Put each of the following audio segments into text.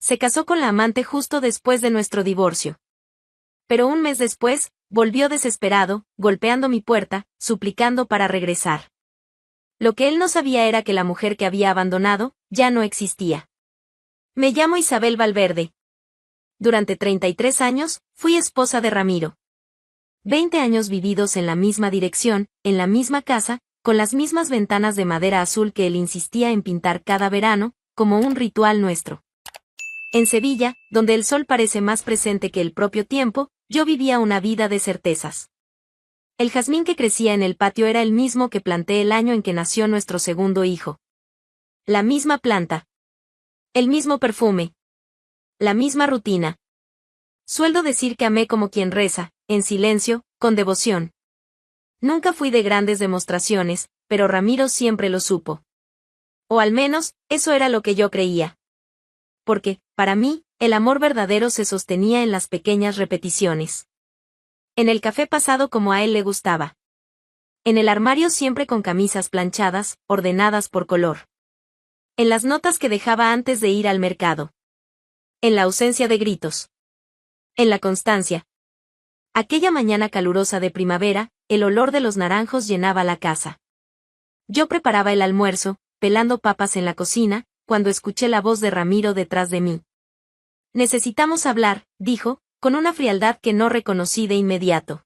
Se casó con la amante justo después de nuestro divorcio. Pero un mes después, volvió desesperado, golpeando mi puerta, suplicando para regresar. Lo que él no sabía era que la mujer que había abandonado, ya no existía. Me llamo Isabel Valverde. Durante 33 años, fui esposa de Ramiro. 20 años vividos en la misma dirección, en la misma casa, con las mismas ventanas de madera azul que él insistía en pintar cada verano, como un ritual nuestro. En Sevilla, donde el sol parece más presente que el propio tiempo, yo vivía una vida de certezas. El jazmín que crecía en el patio era el mismo que planté el año en que nació nuestro segundo hijo. La misma planta. El mismo perfume. La misma rutina. Suelo decir que amé como quien reza, en silencio, con devoción. Nunca fui de grandes demostraciones, pero Ramiro siempre lo supo. O al menos, eso era lo que yo creía. Porque, para mí, el amor verdadero se sostenía en las pequeñas repeticiones. En el café pasado como a él le gustaba. En el armario siempre con camisas planchadas, ordenadas por color. En las notas que dejaba antes de ir al mercado. En la ausencia de gritos. En la constancia. Aquella mañana calurosa de primavera, el olor de los naranjos llenaba la casa. Yo preparaba el almuerzo, pelando papas en la cocina, cuando escuché la voz de Ramiro detrás de mí. Necesitamos hablar, dijo, con una frialdad que no reconocí de inmediato.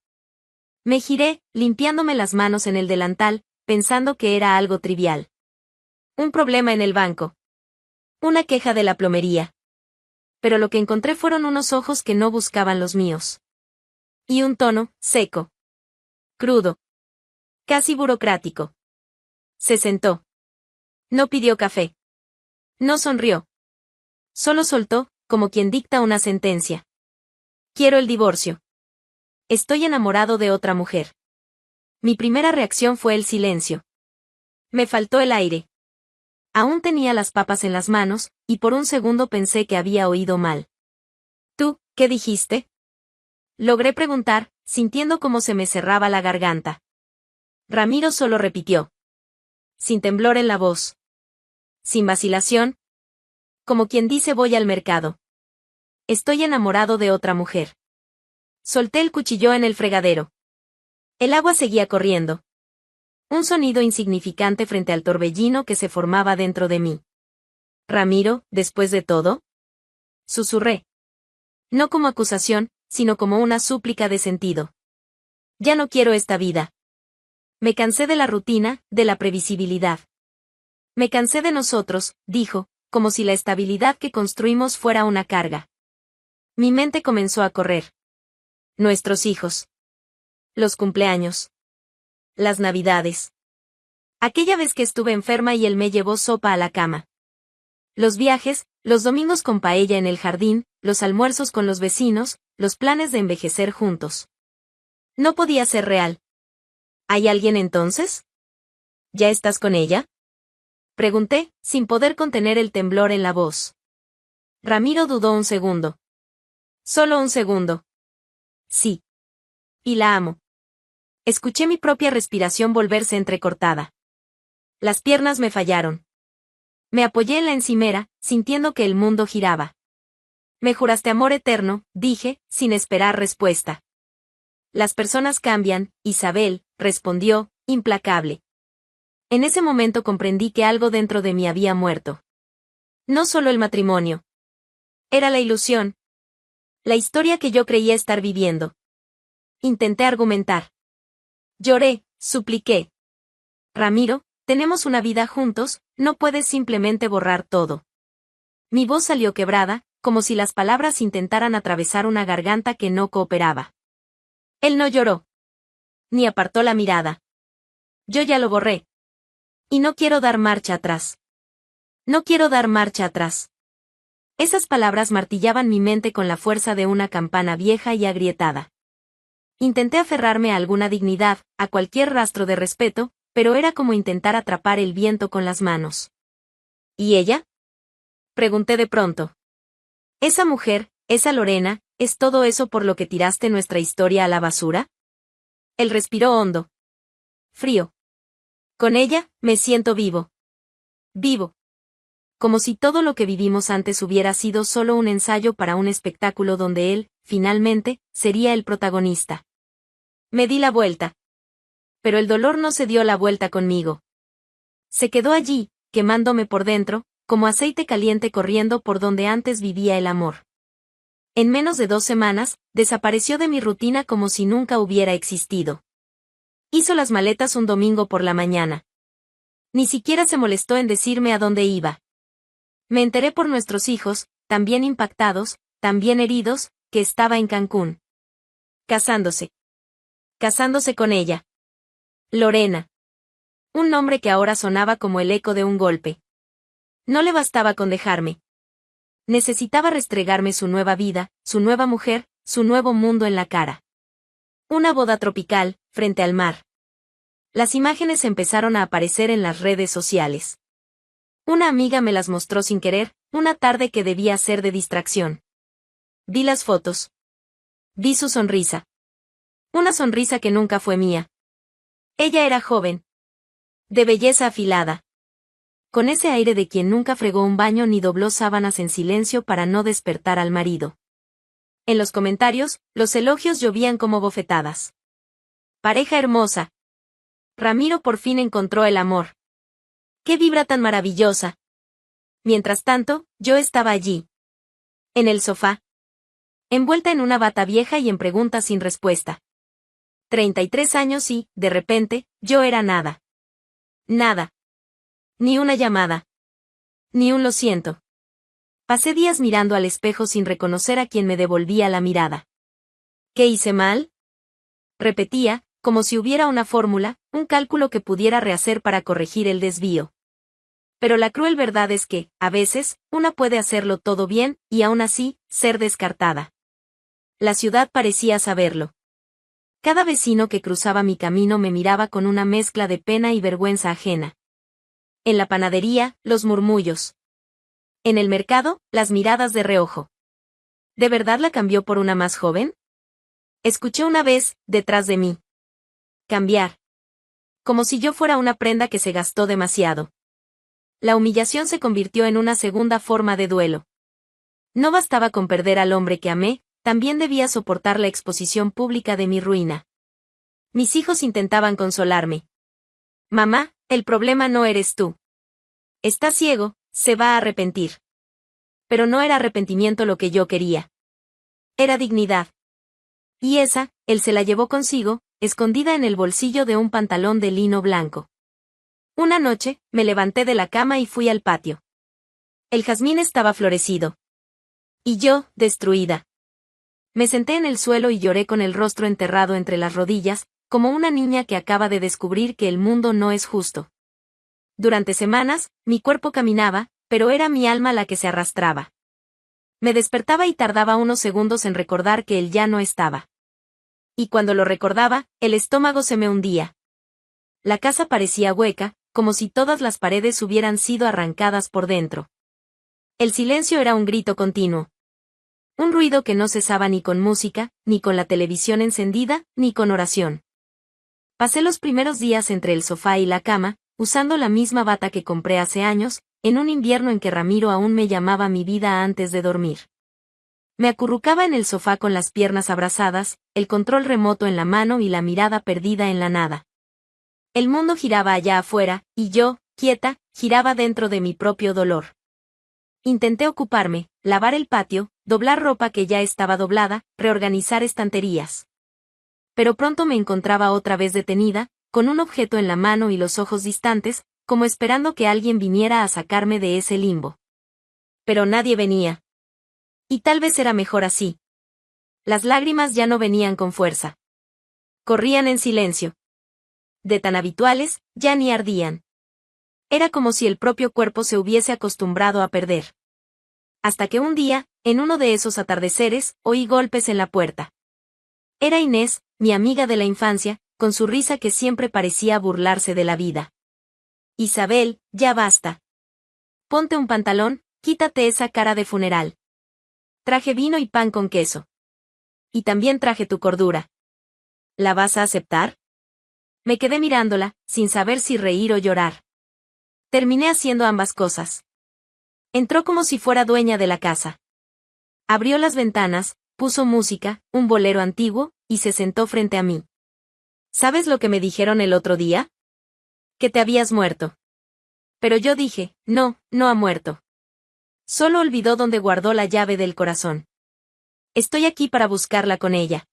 Me giré, limpiándome las manos en el delantal, pensando que era algo trivial. Un problema en el banco. Una queja de la plomería. Pero lo que encontré fueron unos ojos que no buscaban los míos. Y un tono, seco. Crudo. Casi burocrático. Se sentó. No pidió café. No sonrió. Solo soltó, como quien dicta una sentencia. Quiero el divorcio. Estoy enamorado de otra mujer. Mi primera reacción fue el silencio. Me faltó el aire. Aún tenía las papas en las manos, y por un segundo pensé que había oído mal. ¿Tú, qué dijiste? Logré preguntar, sintiendo cómo se me cerraba la garganta. Ramiro solo repitió. Sin temblor en la voz. Sin vacilación. Como quien dice voy al mercado. Estoy enamorado de otra mujer. Solté el cuchillo en el fregadero. El agua seguía corriendo. Un sonido insignificante frente al torbellino que se formaba dentro de mí. Ramiro, después de todo. Susurré. No como acusación, sino como una súplica de sentido. Ya no quiero esta vida. Me cansé de la rutina, de la previsibilidad. Me cansé de nosotros, dijo, como si la estabilidad que construimos fuera una carga. Mi mente comenzó a correr. Nuestros hijos. Los cumpleaños. Las navidades. Aquella vez que estuve enferma y él me llevó sopa a la cama. Los viajes, los domingos con paella en el jardín, los almuerzos con los vecinos, los planes de envejecer juntos. No podía ser real. ¿Hay alguien entonces? ¿Ya estás con ella? Pregunté, sin poder contener el temblor en la voz. Ramiro dudó un segundo. Solo un segundo. Sí. Y la amo. Escuché mi propia respiración volverse entrecortada. Las piernas me fallaron. Me apoyé en la encimera, sintiendo que el mundo giraba. Me juraste amor eterno, dije, sin esperar respuesta. Las personas cambian, Isabel, respondió, implacable. En ese momento comprendí que algo dentro de mí había muerto. No solo el matrimonio. Era la ilusión. La historia que yo creía estar viviendo. Intenté argumentar. Lloré, supliqué. Ramiro, tenemos una vida juntos, no puedes simplemente borrar todo. Mi voz salió quebrada, como si las palabras intentaran atravesar una garganta que no cooperaba. Él no lloró. Ni apartó la mirada. Yo ya lo borré. Y no quiero dar marcha atrás. No quiero dar marcha atrás. Esas palabras martillaban mi mente con la fuerza de una campana vieja y agrietada. Intenté aferrarme a alguna dignidad, a cualquier rastro de respeto, pero era como intentar atrapar el viento con las manos. ¿Y ella? Pregunté de pronto. ¿Esa mujer, esa Lorena, es todo eso por lo que tiraste nuestra historia a la basura? Él respiró hondo. Frío. Con ella, me siento vivo. Vivo. como si todo lo que vivimos antes hubiera sido solo un ensayo para un espectáculo donde él, finalmente, sería el protagonista. Me di la vuelta. Pero el dolor no se dio la vuelta conmigo. Se quedó allí, quemándome por dentro, como aceite caliente corriendo por donde antes vivía el amor. En menos de 2 semanas, desapareció de mi rutina como si nunca hubiera existido. Hizo las maletas un domingo por la mañana. Ni siquiera se molestó en decirme a dónde iba. Me enteré por nuestros hijos, también impactados, también heridos, que estaba en Cancún. Casándose. Casándose con ella. Lorena. Un nombre que ahora sonaba como el eco de un golpe. No le bastaba con dejarme. Necesitaba restregarme su nueva vida, su nueva mujer, su nuevo mundo en la cara. Una boda tropical, frente al mar. Las imágenes empezaron a aparecer en las redes sociales. Una amiga me las mostró sin querer, una tarde que debía ser de distracción. Vi las fotos. Vi su sonrisa. Una sonrisa que nunca fue mía. Ella era joven. De belleza afilada. Con ese aire de quien nunca fregó un baño ni dobló sábanas en silencio para no despertar al marido. En los comentarios, los elogios llovían como bofetadas. Pareja hermosa. Ramiro por fin encontró el amor. ¡Qué vibra tan maravillosa! Mientras tanto, yo estaba allí. En el sofá. Envuelta en una bata vieja y en preguntas sin respuesta. 33 años y, de repente, yo era nada. Nada. Ni una llamada. Ni un lo siento. Pasé días mirando al espejo sin reconocer a quien me devolvía la mirada. ¿Qué hice mal? Repetía, como si hubiera una fórmula, un cálculo que pudiera rehacer para corregir el desvío. Pero la cruel verdad es que, a veces, una puede hacerlo todo bien, y aún así, ser descartada. La ciudad parecía saberlo. Cada vecino que cruzaba mi camino me miraba con una mezcla de pena y vergüenza ajena. En la panadería, los murmullos. En el mercado, las miradas de reojo. ¿De verdad la cambió por una más joven? Escuché una vez, detrás de mí. Cambiar. Como si yo fuera una prenda que se gastó demasiado. La humillación se convirtió en una segunda forma de duelo. No bastaba con perder al hombre que amé, también debía soportar la exposición pública de mi ruina. Mis hijos intentaban consolarme. Mamá, el problema no eres tú. Está ciego, se va a arrepentir. Pero no era arrepentimiento lo que yo quería. Era dignidad. Y esa, él se la llevó consigo, escondida en el bolsillo de un pantalón de lino blanco. Una noche, me levanté de la cama y fui al patio. El jazmín estaba florecido. Y yo, destruida. Me senté en el suelo y lloré con el rostro enterrado entre las rodillas, como una niña que acaba de descubrir que el mundo no es justo. Durante semanas, mi cuerpo caminaba, pero era mi alma la que se arrastraba. Me despertaba y tardaba unos segundos en recordar que él ya no estaba. Y cuando lo recordaba, el estómago se me hundía. La casa parecía hueca, como si todas las paredes hubieran sido arrancadas por dentro. El silencio era un grito continuo. Un ruido que no cesaba ni con música, ni con la televisión encendida, ni con oración. Pasé los primeros días entre el sofá y la cama, usando la misma bata que compré hace años, en un invierno en que Ramiro aún me llamaba mi vida antes de dormir. Me acurrucaba en el sofá con las piernas abrazadas, el control remoto en la mano y la mirada perdida en la nada. El mundo giraba allá afuera, y yo, quieta, giraba dentro de mi propio dolor. Intenté ocuparme, lavar el patio, doblar ropa que ya estaba doblada, reorganizar estanterías. Pero pronto me encontraba otra vez detenida, con un objeto en la mano y los ojos distantes, como esperando que alguien viniera a sacarme de ese limbo. Pero nadie venía. Y tal vez era mejor así. Las lágrimas ya no venían con fuerza. Corrían en silencio. De tan habituales, ya ni ardían. Era como si el propio cuerpo se hubiese acostumbrado a perder. Hasta que un día, en uno de esos atardeceres, oí golpes en la puerta. Era Inés, mi amiga de la infancia, con su risa que siempre parecía burlarse de la vida. Isabel, ya basta. Ponte un pantalón, quítate esa cara de funeral. Traje vino y pan con queso. Y también traje tu cordura. ¿La vas a aceptar? Me quedé mirándola, sin saber si reír o llorar. Terminé haciendo ambas cosas. Entró como si fuera dueña de la casa. Abrió las ventanas, puso música, un bolero antiguo, y se sentó frente a mí. ¿Sabes lo que me dijeron el otro día? Que te habías muerto. Pero yo dije, no, no ha muerto. Solo olvidó dónde guardó la llave del corazón. Estoy aquí para buscarla con ella.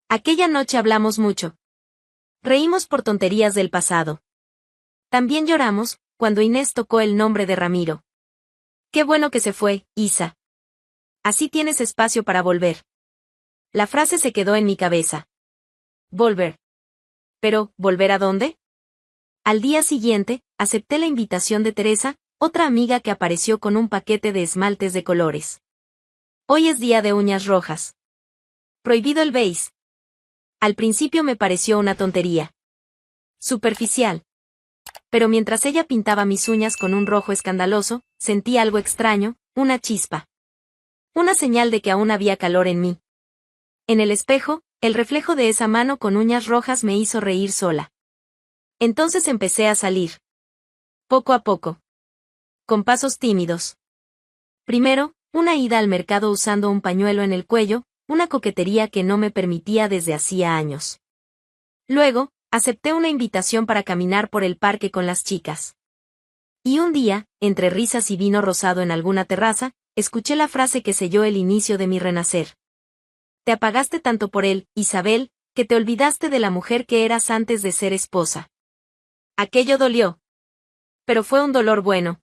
Aquella noche hablamos mucho. Reímos por tonterías del pasado. También lloramos, cuando Inés tocó el nombre de Ramiro. Qué bueno que se fue, Isa. Así tienes espacio para volver. La frase se quedó en mi cabeza. Volver. Pero, ¿volver a dónde? Al día siguiente, acepté la invitación de Teresa, otra amiga que apareció con un paquete de esmaltes de colores. Hoy es día de uñas rojas. Prohibido el beige. Al principio me pareció una tontería. Superficial. Pero mientras ella pintaba mis uñas con un rojo escandaloso, sentí algo extraño, una chispa. Una señal de que aún había calor en mí. En el espejo, el reflejo de esa mano con uñas rojas me hizo reír sola. Entonces empecé a salir. Poco a poco. Con pasos tímidos. Primero, una ida al mercado usando un pañuelo en el cuello, una coquetería que no me permitía desde hacía años. Luego, acepté una invitación para caminar por el parque con las chicas. Y un día, entre risas y vino rosado en alguna terraza, escuché la frase que selló el inicio de mi renacer. Te apagaste tanto por él, Isabel, que te olvidaste de la mujer que eras antes de ser esposa. Aquello dolió. Pero fue un dolor bueno.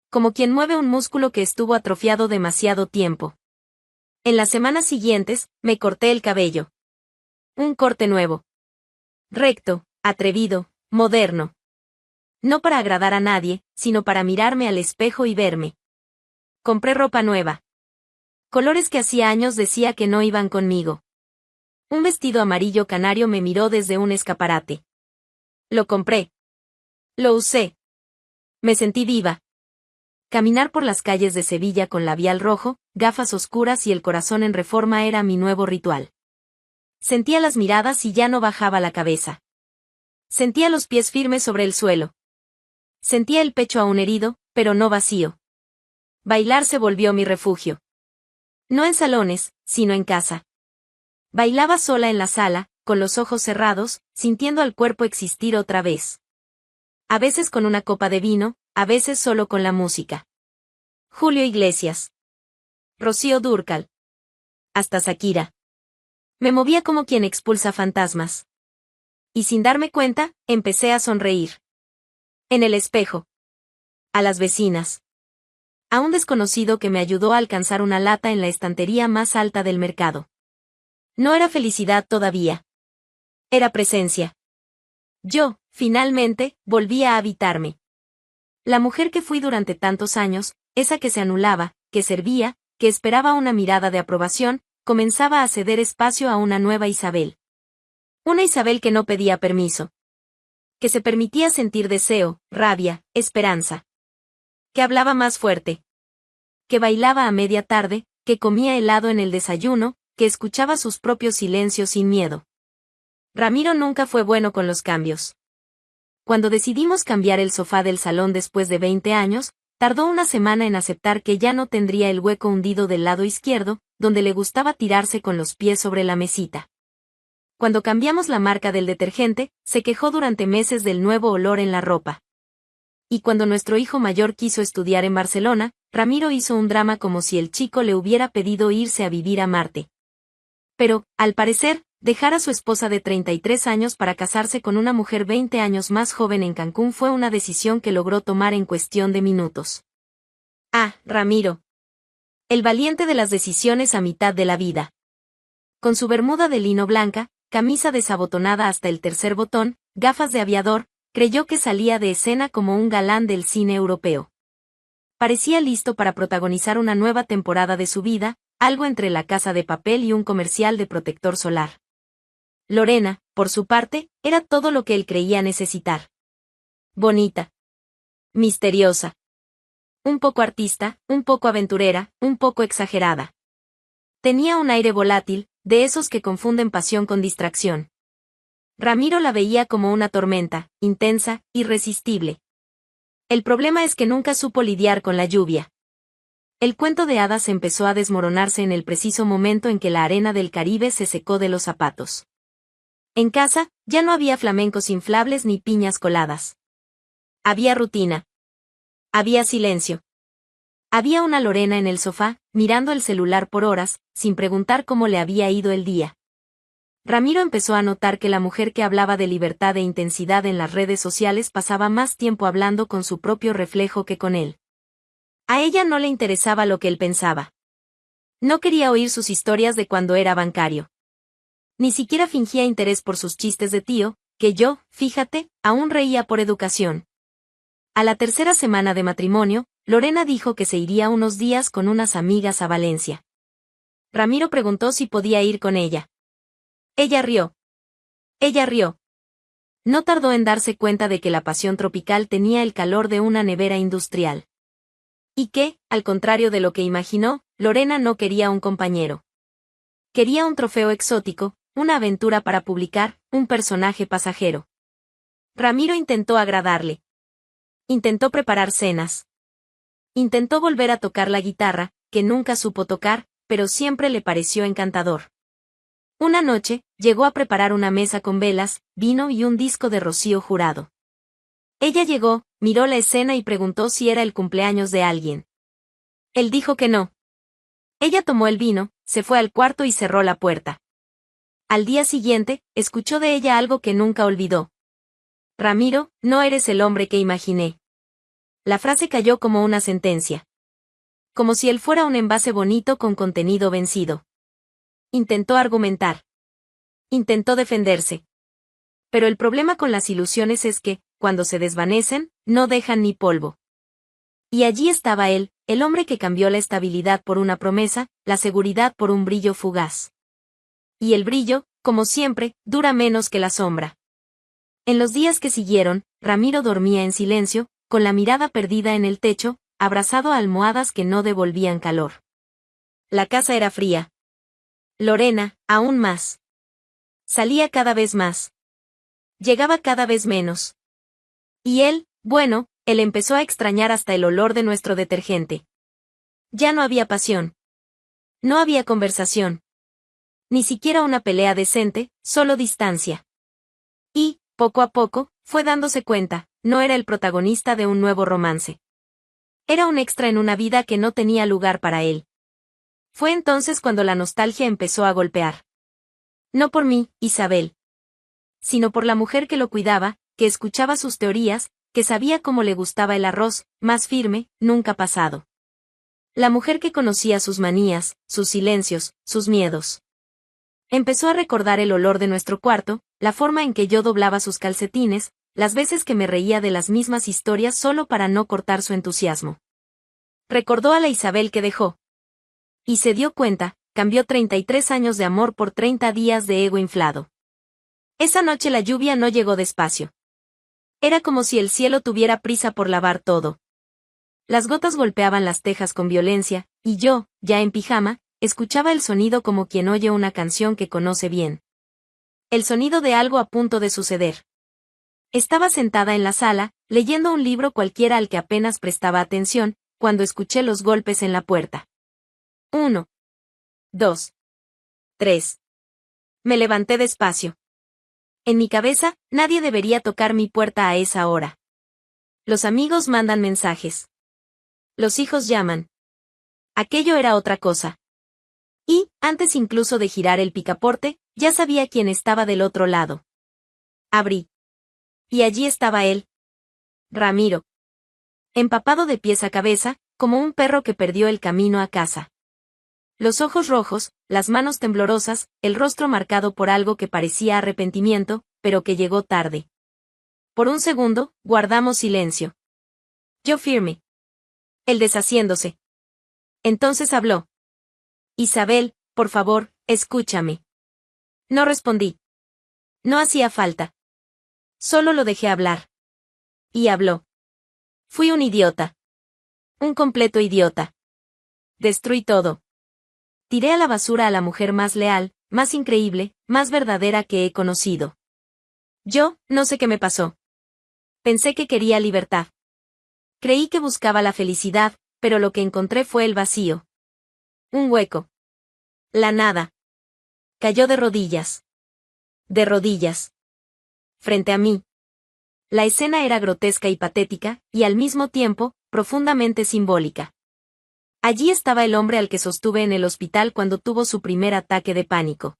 Como quien mueve un músculo que estuvo atrofiado demasiado tiempo. En las semanas siguientes, me corté el cabello. Un corte nuevo. Recto, atrevido, moderno. No para agradar a nadie, sino para mirarme al espejo y verme. Compré ropa nueva. Colores que hacía años decía que no iban conmigo. Un vestido amarillo canario me miró desde un escaparate. Lo compré. Lo usé. Me sentí viva. Caminar por las calles de Sevilla con labial rojo, gafas oscuras y el corazón en reforma era mi nuevo ritual. Sentía las miradas y ya no bajaba la cabeza. Sentía los pies firmes sobre el suelo. Sentía el pecho aún herido, pero no vacío. Bailar se volvió mi refugio. No en salones, sino en casa. Bailaba sola en la sala, con los ojos cerrados, sintiendo al cuerpo existir otra vez. A veces con una copa de vino, a veces solo con la música. Julio Iglesias. Rocío Dúrcal. Hasta Shakira. Me movía como quien expulsa fantasmas. Y sin darme cuenta, empecé a sonreír. En el espejo. A las vecinas. A un desconocido que me ayudó a alcanzar una lata en la estantería más alta del mercado. No era felicidad todavía. Era presencia. Yo, finalmente, volvía a habitarme. La mujer que fui durante tantos años, esa que se anulaba, que servía, que esperaba una mirada de aprobación, comenzaba a ceder espacio a una nueva Isabel. Una Isabel que no pedía permiso. Que se permitía sentir deseo, rabia, esperanza. Que hablaba más fuerte. Que bailaba a media tarde, que comía helado en el desayuno, que escuchaba sus propios silencios sin miedo. Ramiro nunca fue bueno con los cambios. Cuando decidimos cambiar el sofá del salón después de 20 años, tardó una semana en aceptar que ya no tendría el hueco hundido del lado izquierdo, donde le gustaba tirarse con los pies sobre la mesita. Cuando cambiamos la marca del detergente, se quejó durante meses del nuevo olor en la ropa. Y cuando nuestro hijo mayor quiso estudiar en Barcelona, Ramiro hizo un drama como si el chico le hubiera pedido irse a vivir a Marte. Pero, al parecer, dejar a su esposa de 33 años para casarse con una mujer 20 años más joven en Cancún fue una decisión que logró tomar en cuestión de minutos. Ah, Ramiro. El valiente de las decisiones a mitad de la vida. Con su bermuda de lino blanca, camisa desabotonada hasta el tercer botón, gafas de aviador, creyó que salía de escena como un galán del cine europeo. Parecía listo para protagonizar una nueva temporada de su vida, algo entre La Casa de Papel y un comercial de protector solar. Lorena, por su parte, era todo lo que él creía necesitar. Bonita. Misteriosa. Un poco artista, un poco aventurera, un poco exagerada. Tenía un aire volátil, de esos que confunden pasión con distracción. Ramiro la veía como una tormenta, intensa, irresistible. El problema es que nunca supo lidiar con la lluvia. El cuento de hadas empezó a desmoronarse en el preciso momento en que la arena del Caribe se secó de los zapatos. En casa, ya no había flamencos inflables ni piñas coladas. Había rutina. Había silencio. Había una Lorena en el sofá, mirando el celular por horas, sin preguntar cómo le había ido el día. Ramiro empezó a notar que la mujer que hablaba de libertad e intensidad en las redes sociales pasaba más tiempo hablando con su propio reflejo que con él. A ella no le interesaba lo que él pensaba. No quería oír sus historias de cuando era bancario. Ni siquiera fingía interés por sus chistes de tío, que yo, fíjate, aún reía por educación. A la tercera semana de matrimonio, Lorena dijo que se iría unos días con unas amigas a Valencia. Ramiro preguntó si podía ir con ella. Ella rió. Ella rió. No tardó en darse cuenta de que la pasión tropical tenía el calor de una nevera industrial. Y que, al contrario de lo que imaginó, Lorena no quería un compañero. Quería un trofeo exótico, una aventura para publicar, un personaje pasajero. Ramiro intentó agradarle. Intentó preparar cenas. Intentó volver a tocar la guitarra, que nunca supo tocar, pero siempre le pareció encantador. Una noche, llegó a preparar una mesa con velas, vino y un disco de Rocío Jurado. Ella llegó, miró la escena y preguntó si era el cumpleaños de alguien. Él dijo que no. Ella tomó el vino, se fue al cuarto y cerró la puerta. Al día siguiente, escuchó de ella algo que nunca olvidó. Ramiro, no eres el hombre que imaginé. La frase cayó como una sentencia. Como si él fuera un envase bonito con contenido vencido. Intentó argumentar. Intentó defenderse. Pero el problema con las ilusiones es que, cuando se desvanecen, no dejan ni polvo. Y allí estaba él, el hombre que cambió la estabilidad por una promesa, la seguridad por un brillo fugaz. Y el brillo, como siempre, dura menos que la sombra. En los días que siguieron, Ramiro dormía en silencio, con la mirada perdida en el techo, abrazado a almohadas que no devolvían calor. La casa era fría. Lorena, aún más. Salía cada vez más. Llegaba cada vez menos. Y él, bueno, él empezó a extrañar hasta el olor de nuestro detergente. Ya no había pasión. No había conversación. Ni siquiera una pelea decente, solo distancia. Y, poco a poco, fue dándose cuenta, no era el protagonista de un nuevo romance. Era un extra en una vida que no tenía lugar para él. Fue entonces cuando la nostalgia empezó a golpear. No por mí, Isabel. Sino por la mujer que lo cuidaba, que escuchaba sus teorías, que sabía cómo le gustaba el arroz, más firme, nunca pasado. La mujer que conocía sus manías, sus silencios, sus miedos. Empezó a recordar el olor de nuestro cuarto, la forma en que yo doblaba sus calcetines, las veces que me reía de las mismas historias solo para no cortar su entusiasmo. Recordó a la Isabel que dejó. Y se dio cuenta, cambió 33 años de amor por 30 días de ego inflado. Esa noche la lluvia no llegó despacio. Era como si el cielo tuviera prisa por lavar todo. Las gotas golpeaban las tejas con violencia, y yo, ya en pijama, escuchaba el sonido como quien oye una canción que conoce bien. El sonido de algo a punto de suceder. Estaba sentada en la sala, leyendo un libro cualquiera al que apenas prestaba atención, cuando escuché los golpes en la puerta. 1, 2, 3. Me levanté despacio. En mi cabeza, nadie debería tocar mi puerta a esa hora. Los amigos mandan mensajes. Los hijos llaman. Aquello era otra cosa. Y, antes incluso de girar el picaporte, ya sabía quién estaba del otro lado. Abrí. Y allí estaba él. Ramiro. Empapado de pies a cabeza, como un perro que perdió el camino a casa. Los ojos rojos, las manos temblorosas, el rostro marcado por algo que parecía arrepentimiento, pero que llegó tarde. Por un segundo, guardamos silencio. Yo firme. Él deshaciéndose. Entonces habló. Isabel, por favor, escúchame. No respondí. No hacía falta. Solo lo dejé hablar. Y habló. Fui un idiota. Un completo idiota. Destruí todo. Tiré a la basura a la mujer más leal, más increíble, más verdadera que he conocido. Yo, no sé qué me pasó. Pensé que quería libertad. Creí que buscaba la felicidad, pero lo que encontré fue el vacío. Un hueco. La nada. Cayó de rodillas. De rodillas. Frente a mí. La escena era grotesca y patética, y al mismo tiempo, profundamente simbólica. Allí estaba el hombre al que sostuve en el hospital cuando tuvo su primer ataque de pánico.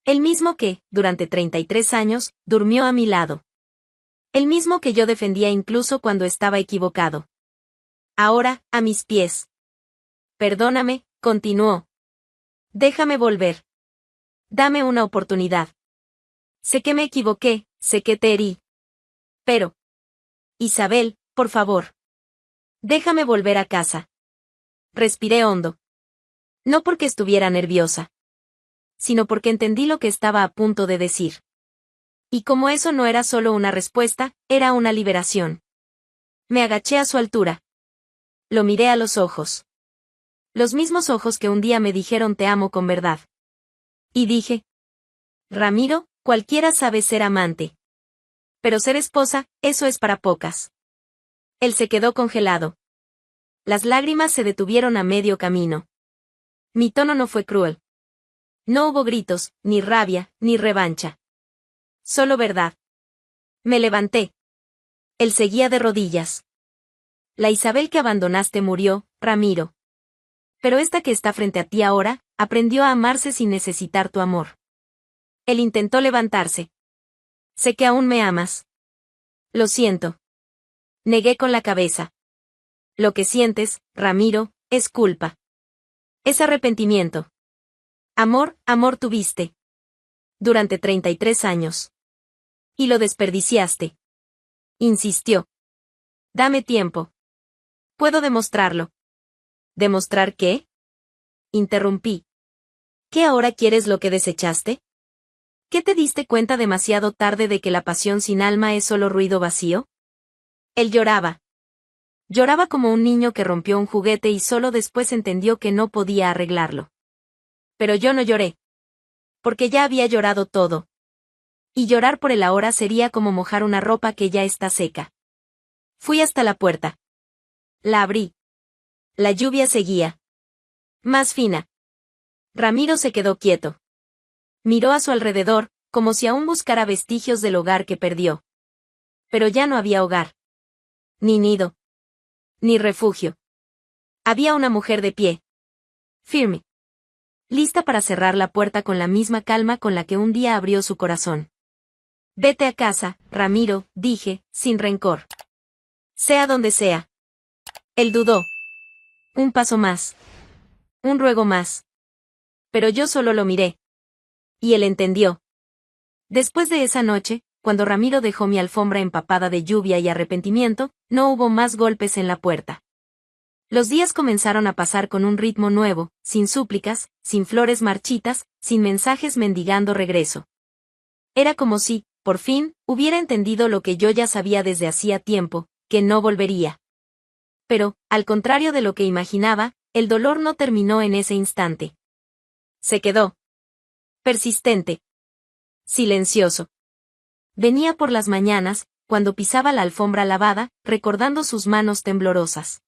El mismo que, durante 33 años, durmió a mi lado. El mismo que yo defendía incluso cuando estaba equivocado. Ahora, a mis pies. Perdóname, continuó. Déjame volver. Dame una oportunidad. Sé que me equivoqué, sé que te herí. Pero. Isabel, por favor. Déjame volver a casa. Respiré hondo. No porque estuviera nerviosa, sino porque entendí lo que estaba a punto de decir. Y como eso no era solo una respuesta, era una liberación. Me agaché a su altura. Lo miré a los ojos. Los mismos ojos que un día me dijeron te amo con verdad. Y dije: Ramiro, cualquiera sabe ser amante. Pero ser esposa, eso es para pocas. Él se quedó congelado. Las lágrimas se detuvieron a medio camino. Mi tono no fue cruel. No hubo gritos, ni rabia, ni revancha. Solo verdad. Me levanté. Él seguía de rodillas. La Isabel que abandonaste murió, Ramiro. Pero esta que está frente a ti ahora, aprendió a amarse sin necesitar tu amor. Él intentó levantarse. Sé que aún me amas. Lo siento. Negué con la cabeza. Lo que sientes, Ramiro, es culpa. Es arrepentimiento. Amor tuviste. Durante 33 años. Y lo desperdiciaste. Insistió. Dame tiempo. Puedo demostrarlo. ¿Demostrar qué? Interrumpí. ¿Qué ahora quieres lo que desechaste? ¿Qué te diste cuenta demasiado tarde de que la pasión sin alma es solo ruido vacío? Él lloraba. Lloraba como un niño que rompió un juguete y solo después entendió que no podía arreglarlo. Pero yo no lloré. Porque ya había llorado todo. Y llorar por el ahora sería como mojar una ropa que ya está seca. Fui hasta la puerta. La abrí. La lluvia seguía. Más fina. Ramiro se quedó quieto. Miró a su alrededor, como si aún buscara vestigios del hogar que perdió. Pero ya no había hogar. Ni nido. Ni refugio. Había una mujer de pie. Firme. Lista para cerrar la puerta con la misma calma con la que un día abrió su corazón. Vete a casa, Ramiro, dije, sin rencor. Sea donde sea. Él dudó. Un paso más. Un ruego más. Pero yo solo lo miré. Y él entendió. Después de esa noche, cuando Ramiro dejó mi alfombra empapada de lluvia y arrepentimiento, no hubo más golpes en la puerta. Los días comenzaron a pasar con un ritmo nuevo, sin súplicas, sin flores marchitas, sin mensajes mendigando regreso. Era como si, por fin, hubiera entendido lo que yo ya sabía desde hacía tiempo, que no volvería. Pero, al contrario de lo que imaginaba, el dolor no terminó en ese instante. Se quedó. Persistente. Silencioso. Venía por las mañanas, cuando pisaba la alfombra lavada, recordando sus manos temblorosas.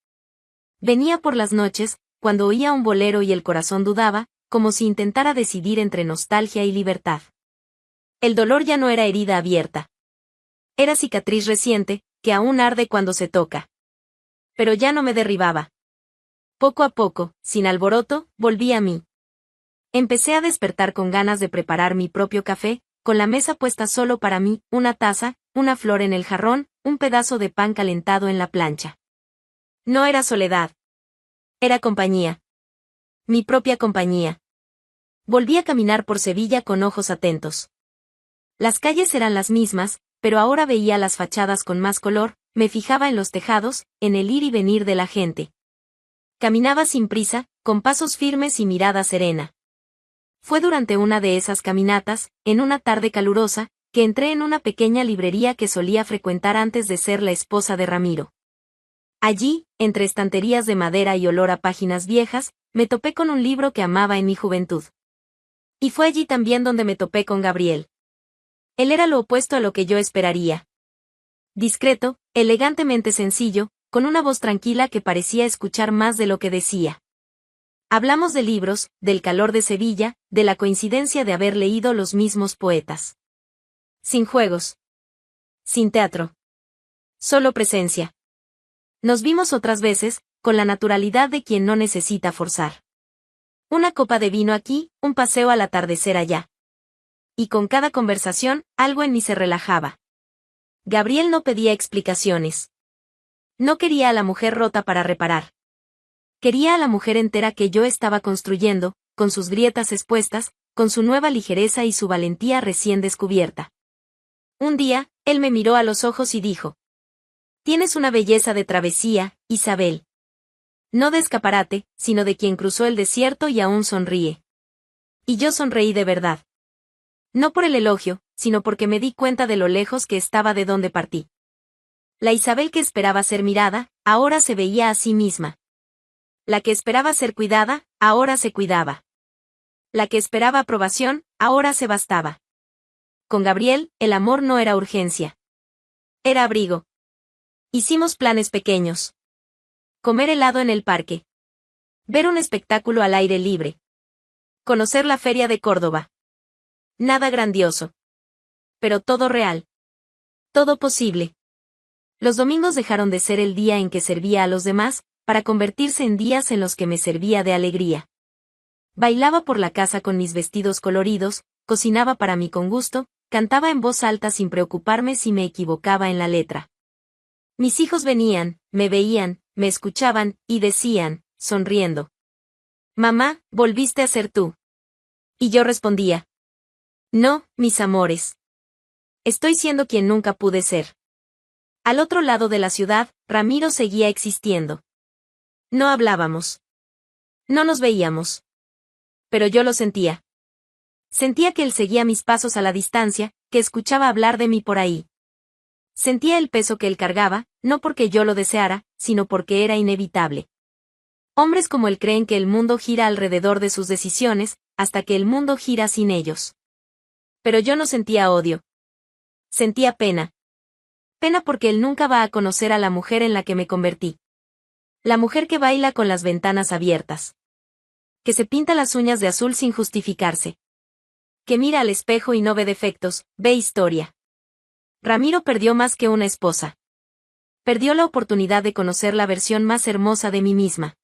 Venía por las noches, cuando oía un bolero y el corazón dudaba, como si intentara decidir entre nostalgia y libertad. El dolor ya no era herida abierta. Era cicatriz reciente, que aún arde cuando se toca. Pero ya no me derribaba. Poco a poco, sin alboroto, volví a mí. Empecé a despertar con ganas de preparar mi propio café, con la mesa puesta solo para mí, una taza, una flor en el jarrón, un pedazo de pan calentado en la plancha. No era soledad. Era compañía. Mi propia compañía. Volví a caminar por Sevilla con ojos atentos. Las calles eran las mismas, pero ahora veía las fachadas con más color, me fijaba en los tejados, en el ir y venir de la gente. Caminaba sin prisa, con pasos firmes y mirada serena. Fue durante una de esas caminatas, en una tarde calurosa, que entré en una pequeña librería que solía frecuentar antes de ser la esposa de Ramiro. Allí, entre estanterías de madera y olor a páginas viejas, me topé con un libro que amaba en mi juventud. Y fue allí también donde me topé con Gabriel. Él era lo opuesto a lo que yo esperaría. Discreto, elegantemente sencillo, con una voz tranquila que parecía escuchar más de lo que decía. Hablamos de libros, del calor de Sevilla, de la coincidencia de haber leído los mismos poetas. Sin juegos. Sin teatro. Solo presencia. Nos vimos otras veces, con la naturalidad de quien no necesita forzar. Una copa de vino aquí, un paseo al atardecer allá. Y con cada conversación, algo en mí se relajaba. Gabriel no pedía explicaciones. No quería a la mujer rota para reparar. Quería a la mujer entera que yo estaba construyendo, con sus grietas expuestas, con su nueva ligereza y su valentía recién descubierta. Un día, él me miró a los ojos y dijo: «Tienes una belleza de travesía, Isabel. No de escaparate, sino de quien cruzó el desierto y aún sonríe». Y yo sonreí de verdad. No por el elogio, sino porque me di cuenta de lo lejos que estaba de donde partí. La Isabel que esperaba ser mirada, ahora se veía a sí misma. La que esperaba ser cuidada, ahora se cuidaba. La que esperaba aprobación, ahora se bastaba. Con Gabriel, el amor no era urgencia. Era abrigo. Hicimos planes pequeños. Comer helado en el parque. Ver un espectáculo al aire libre. Conocer la feria de Córdoba. Nada grandioso. Pero todo real. Todo posible. Los domingos dejaron de ser el día en que servía a los demás, para convertirse en días en los que me servía de alegría. Bailaba por la casa con mis vestidos coloridos, cocinaba para mí con gusto, cantaba en voz alta sin preocuparme si me equivocaba en la letra. Mis hijos venían, me veían, me escuchaban, y decían, sonriendo: «Mamá, volviste a ser tú». Y yo respondía: «No, mis amores. Estoy siendo quien nunca pude ser». Al otro lado de la ciudad, Ramiro seguía existiendo. No hablábamos. No nos veíamos. Pero yo lo sentía. Sentía que él seguía mis pasos a la distancia, que escuchaba hablar de mí por ahí. Sentía el peso que él cargaba, no porque yo lo deseara, sino porque era inevitable. Hombres como él creen que el mundo gira alrededor de sus decisiones, hasta que el mundo gira sin ellos. Pero yo no sentía odio. Sentía pena. Pena porque él nunca va a conocer a la mujer en la que me convertí. La mujer que baila con las ventanas abiertas. Que se pinta las uñas de azul sin justificarse. Que mira al espejo y no ve defectos, ve historia. Ramiro perdió más que una esposa. Perdió la oportunidad de conocer la versión más hermosa de mí misma.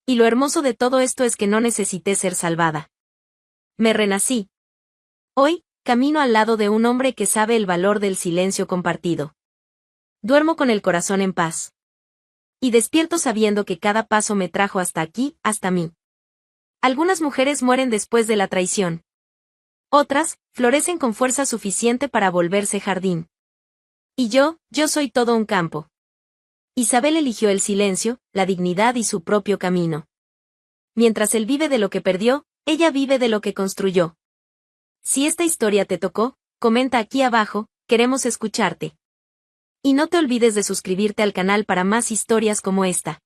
Y lo hermoso de todo esto es que no necesité ser salvada. Me renací. Hoy, camino al lado de un hombre que sabe el valor del silencio compartido. Duermo con el corazón en paz. Y despierto sabiendo que cada paso me trajo hasta aquí, hasta mí. Algunas mujeres mueren después de la traición. Otras, florecen con fuerza suficiente para volverse jardín. Y yo soy todo un campo. Isabel eligió el silencio, la dignidad y su propio camino. Mientras él vive de lo que perdió, ella vive de lo que construyó. Si esta historia te tocó, comenta aquí abajo, queremos escucharte. Y no te olvides de suscribirte al canal para más historias como esta.